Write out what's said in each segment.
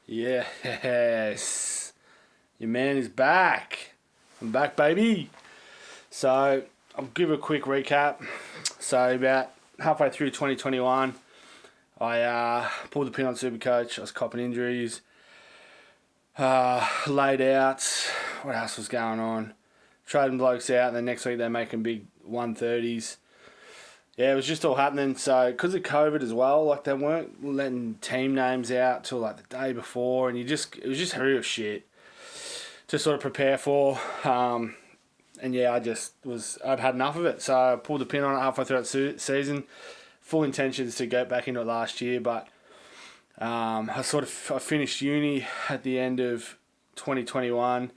Yes, your man is back. I'm back, baby. So I'll give a quick recap. So about halfway through 2021, I pulled the pin on Supercoach. I was copping injuries, laid out. What else was going on? Trading blokes out, and then next week they're making big 130s. Yeah, it was just all happening. So, because of COVID as well, like they weren't letting team names out till like the day before, and it was just horrific shit to sort of prepare for. And yeah, I'd had enough of it. So I pulled the pin on it halfway through that season. Full intentions to go back into it last year, but I finished uni at the end of 2021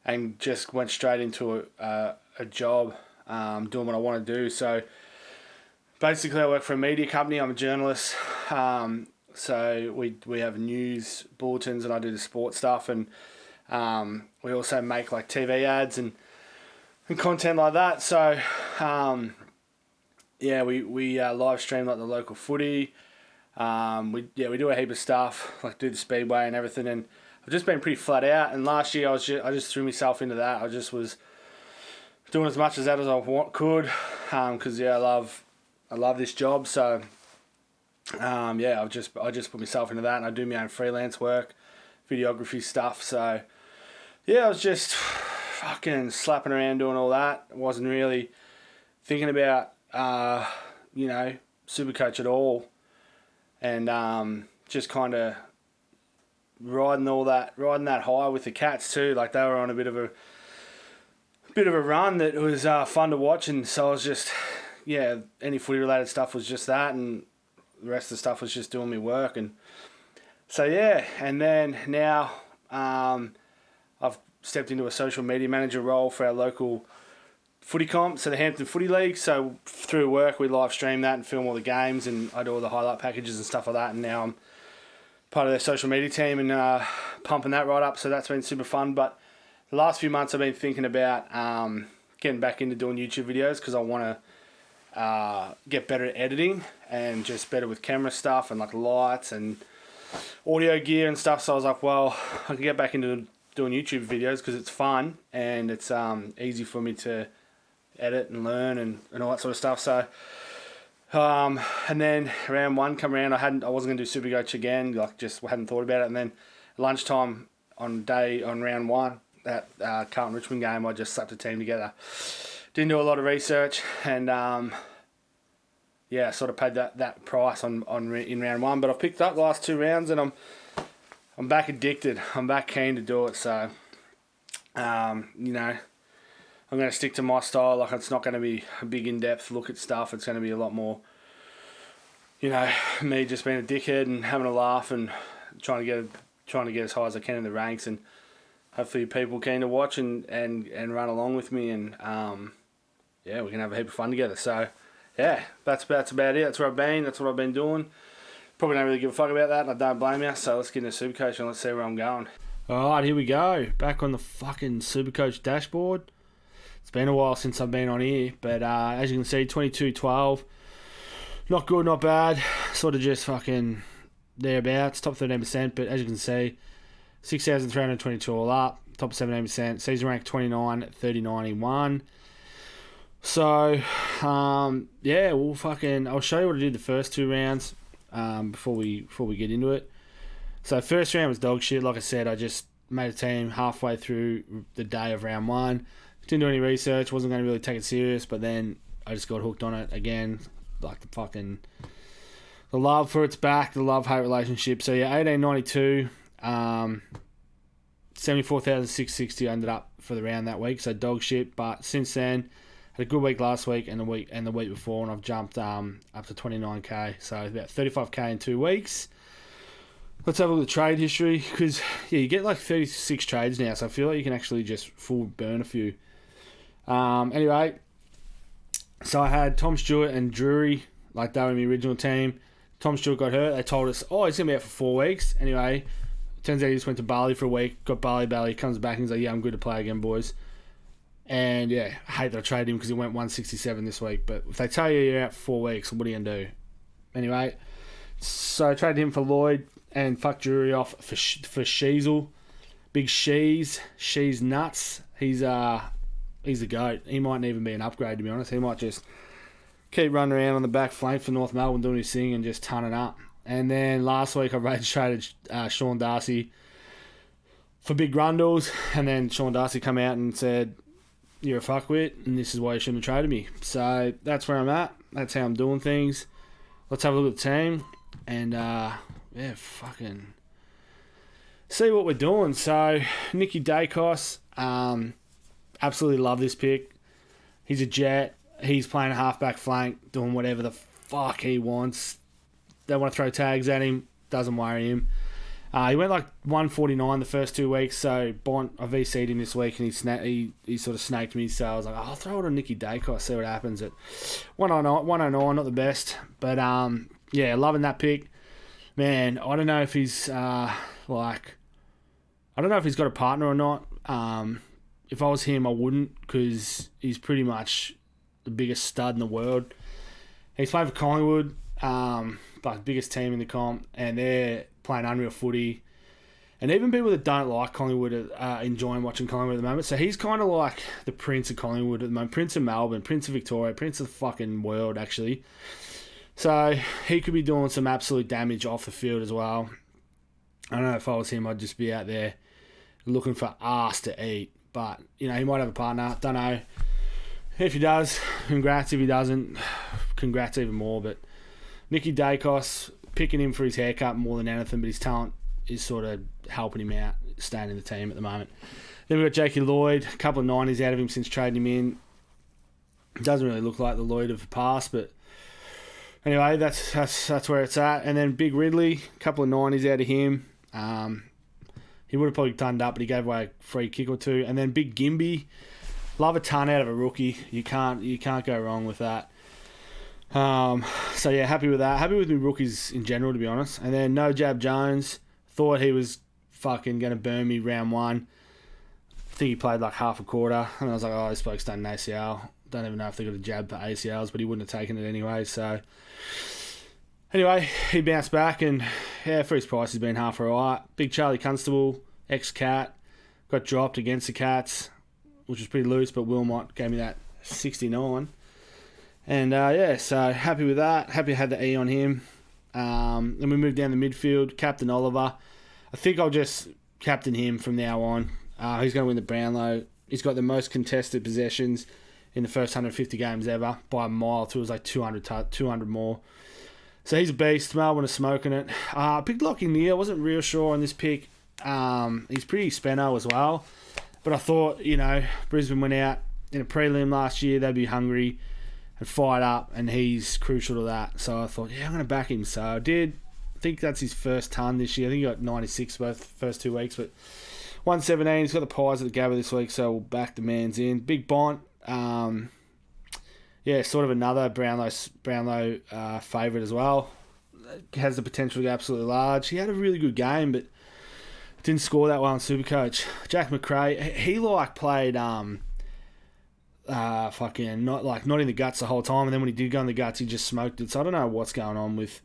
and just went straight into a job doing what I want to do. So basically, I work for a media company. I'm a journalist. So we have news bulletins, and I do the sports stuff, and we also make like TV ads and content like that. So we live stream like the local footy. We do a heap of stuff, like do the speedway and everything. And I've just been pretty flat out. And last year I just threw myself into that. I just was doing as much as that as I could, because I love this job. So I just put myself into that, and I do my own freelance work, videography stuff. So yeah, I was just fucking slapping around doing all that. I wasn't really thinking about Supercoach at all, and just kind of riding that high with the Cats too. Like they were on a bit of a run that was fun to watch, and so I was just any footy related stuff was just that, and the rest of the stuff was just doing me work. And so and then now I've stepped into a social media manager role for our local footy comp, so the Hampton Footy League. So through work we live stream that and film all the games, and I do all the highlight packages and stuff like that, and now I'm part of their social media team and pumping that right up, so that's been super fun. But the last few months I've been thinking about getting back into doing YouTube videos, because I want to get better at editing and just better with camera stuff and like lights and audio gear and stuff. So I was like, well, I can get back into doing YouTube videos because it's fun and it's easy for me to edit and learn and all that sort of stuff. So and then round one come around, I wasn't going to do Supercoach again, like just hadn't thought about it. And then lunchtime on round one, that Carlton Richmond game, I just slapped a team together. Didn't do a lot of research, and sort of paid that price in round one. But I've picked up the last two rounds, and I'm back addicted. I'm back keen to do it. So I'm going to stick to my style. Like, it's not going to be a big in-depth look at stuff. It's going to be a lot more, me just being a dickhead and having a laugh and trying to get as high as I can in the ranks, and hopefully people keen to watch and run along with me, and we can have a heap of fun together. So that's about it. That's where I've been. That's what I've been doing. Probably don't really give a fuck about that, and I don't blame you. So let's get into Supercoach and let's see where I'm going. All right, here we go. Back on the fucking Supercoach dashboard. It's been a while since I've been on here, but as you can see, 22-12. Not good, not bad. Sort of just fucking thereabouts, top 13%. But as you can see, 6,322 all up, top 17%. Season rank 29 at 30.91. So, I'll show you what I did the first two rounds before we get into it. So first round was dog shit. Like I said, I just made a team halfway through the day of round one. Didn't do any research, wasn't going to really take it serious, but then I just got hooked on it again. Like the love for it's back, the love-hate relationship. So 1892, 74,660 ended up for the round that week, so dog shit. But since then, had a good week last week and the week before, and I've jumped up to 29k, so about 35k in 2 weeks. Let's have a look at the trade history, because you get like 36 trades now, so I feel like you can actually just full burn a few. Anyway, so I had Tom Stewart and Drury, like they were in the original team. Tom Stewart got hurt. They told us, he's going to be out for 4 weeks. Anyway, turns out he just went to Bali for a week, got Bali, comes back and he's like, I'm good to play again, boys. And I hate that I traded him because he went 167 this week. But if they tell you you're out for 4 weeks, what are you going to do? Anyway, so I traded him for Lloyd, and fuck Drury off for Sheasel. Big She's nuts. He's a goat. He mightn't even be an upgrade, to be honest. He might just keep running around on the back flank for North Melbourne doing his thing and just ton it up. And then last week I rage traded Sean Darcy for Big Grundles, and then Sean Darcy come out and said, "You're a fuckwit, and this is why you shouldn't have traded me." So that's where I'm at. That's how I'm doing things. Let's have a look at the team and fucking see what we're doing. So Nicky Dacos, absolutely love this pick. He's a jet. He's playing a halfback flank, doing whatever the fuck he wants. They want to throw tags at him. Doesn't worry him. He went like 149 the first 2 weeks, so Bont, I VC'd him this week, and he sort of snaked me, so I was like, I'll throw it on Nicky Dacos, see what happens at 109, not the best, but loving that pick. Man, I don't know if he's I don't know if he's got a partner or not. If I was him, I wouldn't, because he's pretty much the biggest stud in the world. He's playing for Collingwood, but biggest team in the comp, and they're playing unreal footy. And even people that don't like Collingwood are enjoying watching Collingwood at the moment. So he's kind of like the Prince of Collingwood at the moment. Prince of Melbourne, Prince of Victoria, Prince of the fucking world, actually. So he could be doing some absolute damage off the field as well. I don't know, if I was him, I'd just be out there looking for arse to eat. But, he might have a partner. Don't know. If he does, congrats. If he doesn't, congrats even more. But Nicky Dacos, picking him for his haircut more than anything, but his talent is sort of helping him out, staying in the team at the moment. Then we've got Jakey Lloyd, a couple of 90s out of him since trading him in. Doesn't really look like the Lloyd of the past, but anyway, that's where it's at. And then Big Ridley, a couple of 90s out of him. He would have probably turned up, but he gave away a free kick or two. And then Big Gimby, love a ton out of a rookie. You can't go wrong with that. So yeah, happy with that. Happy with my rookies in general, to be honest. And then No Jab Jones, thought he was fucking going to burn me round one. I think he played like half a quarter, and I was like, oh, this bloke's done an ACL. Don't even know if they got a jab for ACLs, but he wouldn't have taken it anyway. So anyway, he bounced back, and for his price, he's been half alright. Big Charlie Constable, ex-Cat, got dropped against the Cats, which was pretty loose, but Wilmot gave me that 69. And so happy with that. Happy I had the E on him. Then we moved down the midfield. Captain Oliver. I think I'll just captain him from now on. He's going to win the Brownlow. He's got the most contested possessions in the first 150 games ever by a mile. It was like 200 more. So he's a beast. Melbourne are smoking it. I picked Lockie Neal. I wasn't real sure on this pick. He's pretty spenno as well. But I thought, Brisbane went out in a prelim last year. They'd be hungry and fired up, and he's crucial to that. So I thought, I'm going to back him. So I did. I think that's his first ton this year. I think he got 96 both first 2 weeks, but 117. He's got the Pies at the Gabba this week, so we'll back the man's in. Big Bont. Sort of another Brownlow favourite as well. Has the potential to be absolutely large. He had a really good game, but didn't score that well on Supercoach. Jack McRae, he played not in the guts the whole time, and then when he did go in the guts, he just smoked it. So I don't know what's going on with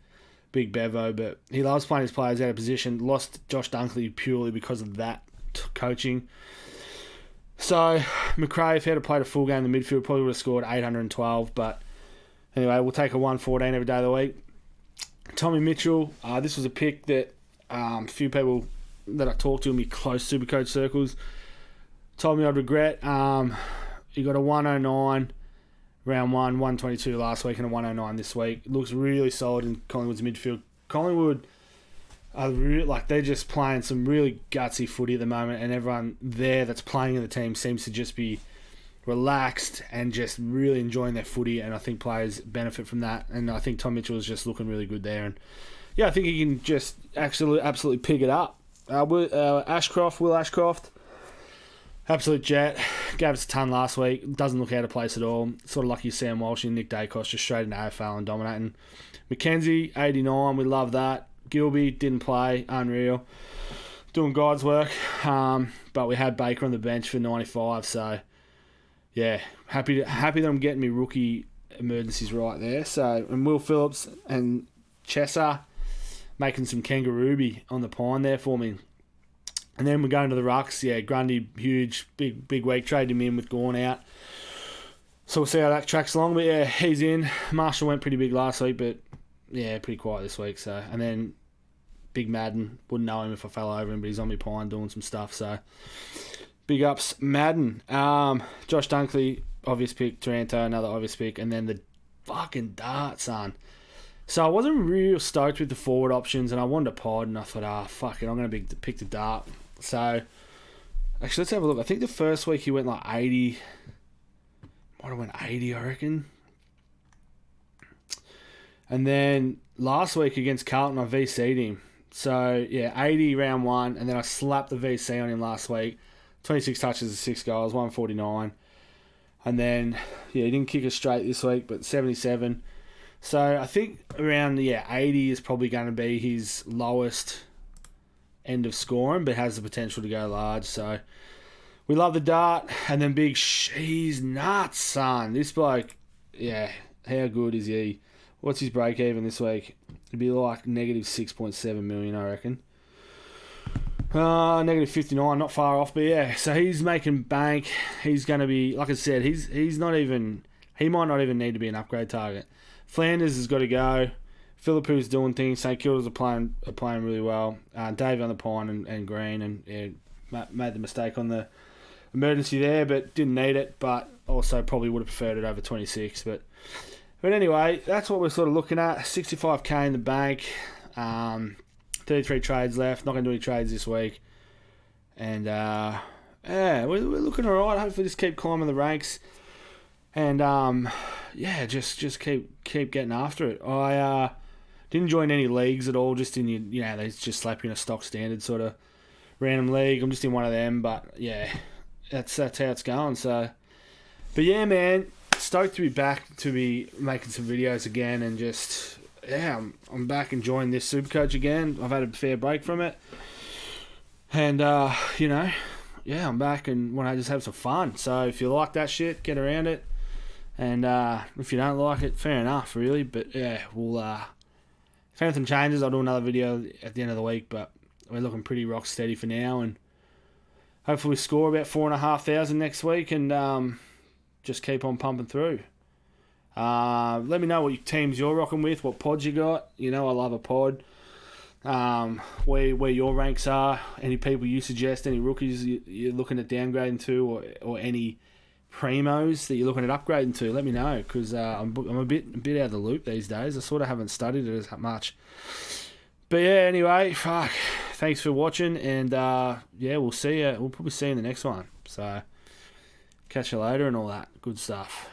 Big Bevo, but he loves playing his players out of position. Lost Josh Dunkley purely because of that coaching. So McRae, if he had played a full game in the midfield, probably would have scored 812. But anyway, we'll take a 114 every day of the week. Tommy Mitchell, this was a pick that a few people that I talked to in my close Supercoach circles told me I'd regret. He got a 109 round 122 last week, and a 109 this week. Looks really solid in Collingwood's midfield. Collingwood are they're just playing some really gutsy footy at the moment, and everyone there that's playing in the team seems to just be relaxed and just really enjoying their footy, and I think players benefit from that. And I think Tom Mitchell is just looking really good there, and I think he can just absolutely pick it up. Will Ashcroft, absolute jet. Gave us a ton last week. Doesn't look out of place at all. Sort of lucky Sam Walsh and Nick Dacos just straight into AFL and dominating. Mackenzie, 89. We love that. Gilby didn't play. Unreal. Doing God's work. But we had Baker on the bench for 95. So, yeah. Happy that I'm getting me rookie emergencies right there. So, and Will Phillips and Chesser. making some kangarooby on the pine there for me. And then we're going to the rucks. Yeah, Grundy, huge, big week. Traded him in with Gorn out. So we'll see how that tracks along. But yeah, he's in. Marshall went pretty big last week, but yeah, pretty quiet this week. So, and then Big Madden, wouldn't know him if I fell over him, but he's on my pine doing some stuff. So big ups, Madden. Josh Dunkley, obvious pick. Taranto, another obvious pick. And then the fucking dart, son. So I wasn't real stoked with the forward options, and I wanted a pod, and I thought, fuck it, I'm going to pick the dart. So, actually, let's have a look. I think the first week he went like 80. Might have went 80, I reckon. And then last week against Carlton, I VC'd him. So, yeah, 80 round 1, and then I slapped the VC on him last week. 26 touches and 6 goals, 149. And then, yeah, he didn't kick us straight this week, but 77. So I think around 80 is probably going to be his lowest end of scoring, but has the potential to go large. So we love the dart, and then big. She's nuts, son. This bloke, yeah, how good is he? What's his break even this week? It'd be like negative 6.7 million, I reckon. Negative 59, not far off, but yeah. So he's making bank. He's going to be, like I said, he's not even. He might not even need to be an upgrade target. Flanders has got to go. Philippu's doing things. St Kilda's are playing really well. Dave on the pine and Green, and yeah, made the mistake on the emergency there, but didn't need it. But also probably would have preferred it over 26. But anyway, that's what we're sort of looking at. 65k in the bank. 33 trades left. Not going to do any trades this week. And yeah, we're looking alright. Hopefully, just keep climbing the ranks. And yeah, just keep getting after it. I didn't join any leagues at all. Just in they just slap you in a stock standard sort of random league. I'm just in one of them, but yeah, that's how it's going. So, but yeah, man, stoked to be back to be making some videos again, and just I'm back enjoying this Supercoach again. I've had a fair break from it, and I'm back and want to just have some fun. So if you like that shit, get around it. And if you don't like it, fair enough, really. But yeah, we'll if anything changes, I'll do another video at the end of the week. But we're looking pretty rock steady for now, and hopefully we score about 4,500 next week, and just keep on pumping through. Let me know what teams you're rocking with, what pods you got. I love a pod. Where your ranks are, any people you suggest, any rookies you're looking at downgrading to, or any primos that you're looking at upgrading to, let me know, because I'm a bit out of the loop these days. I sort of haven't studied it as much. But yeah, anyway, thanks for watching, and we'll see you. We'll probably see you in the next one. So catch you later and all that good stuff.